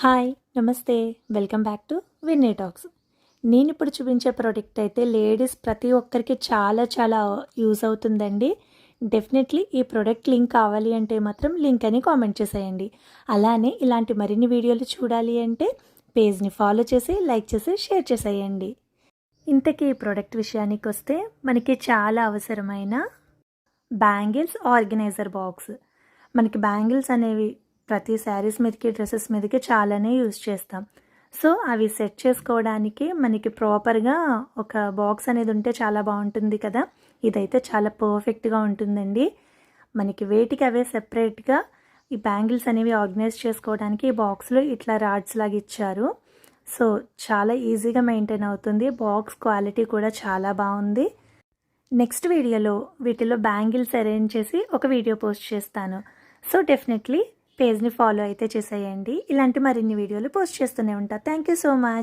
Hi నమస్తే welcome back to Vinny talks. నేను ఇప్పుడు చూపించే ప్రోడక్ట్ అయితే లేడీస్ ప్రతి ఒక్కరికి చాలా యూజ్ అవుతుందండి. డెఫినెట్లీ ఈ ప్రోడక్ట్ లింక్ కావాలి అంటే మాత్రం లింక్ అని కామెంట్ చేసేయండి. అలానే ఇలాంటి మరిన్ని వీడియోలు చూడాలి అంటే పేజ్ని ఫాలో చేసి లైక్ చేసి షేర్ చేసేయండి. ఇంతకీ ఈ ప్రోడక్ట్ విషయానికి వస్తే మనకి చాలా అవసరమైన బ్యాంగిల్స్ ఆర్గనైజర్ బాక్స్. మనకి బ్యాంగిల్స్ అనేవి ప్రతి శారీస్ మీదకి డ్రెస్సెస్ మీదకి చాలానే యూజ్ చేస్తాం. సో అవి సెట్ చేసుకోవడానికి మనకి ప్రాపర్గా ఒక బాక్స్ అనేది ఉంటే చాలా బాగుంటుంది కదా. ఇదైతే చాలా పర్ఫెక్ట్గా ఉంటుందండి. మనకి వేటికి అవే సెపరేట్గా ఈ బ్యాంగిల్స్ అనేవి ఆర్గనైజ్ చేసుకోవడానికి ఈ బాక్స్లో ఇట్లా రాడ్స్ లాగా ఇచ్చారు. సో చాలా ఈజీగా మెయింటైన్ అవుతుంది. బాక్స్ క్వాలిటీ కూడా చాలా బాగుంది. నెక్స్ట్ వీడియోలో వీటిలో బ్యాంగిల్స్ అరేంజ్ చేసి ఒక వీడియో పోస్ట్ చేస్తాను. సో డెఫినెట్లీ పేజ్ని ఫాలో అయితే చేసేయండి. ఇలాంటి మరిన్ని వీడియోలు పోస్ట్ చేస్తూనే ఉంటా. Thank you so much.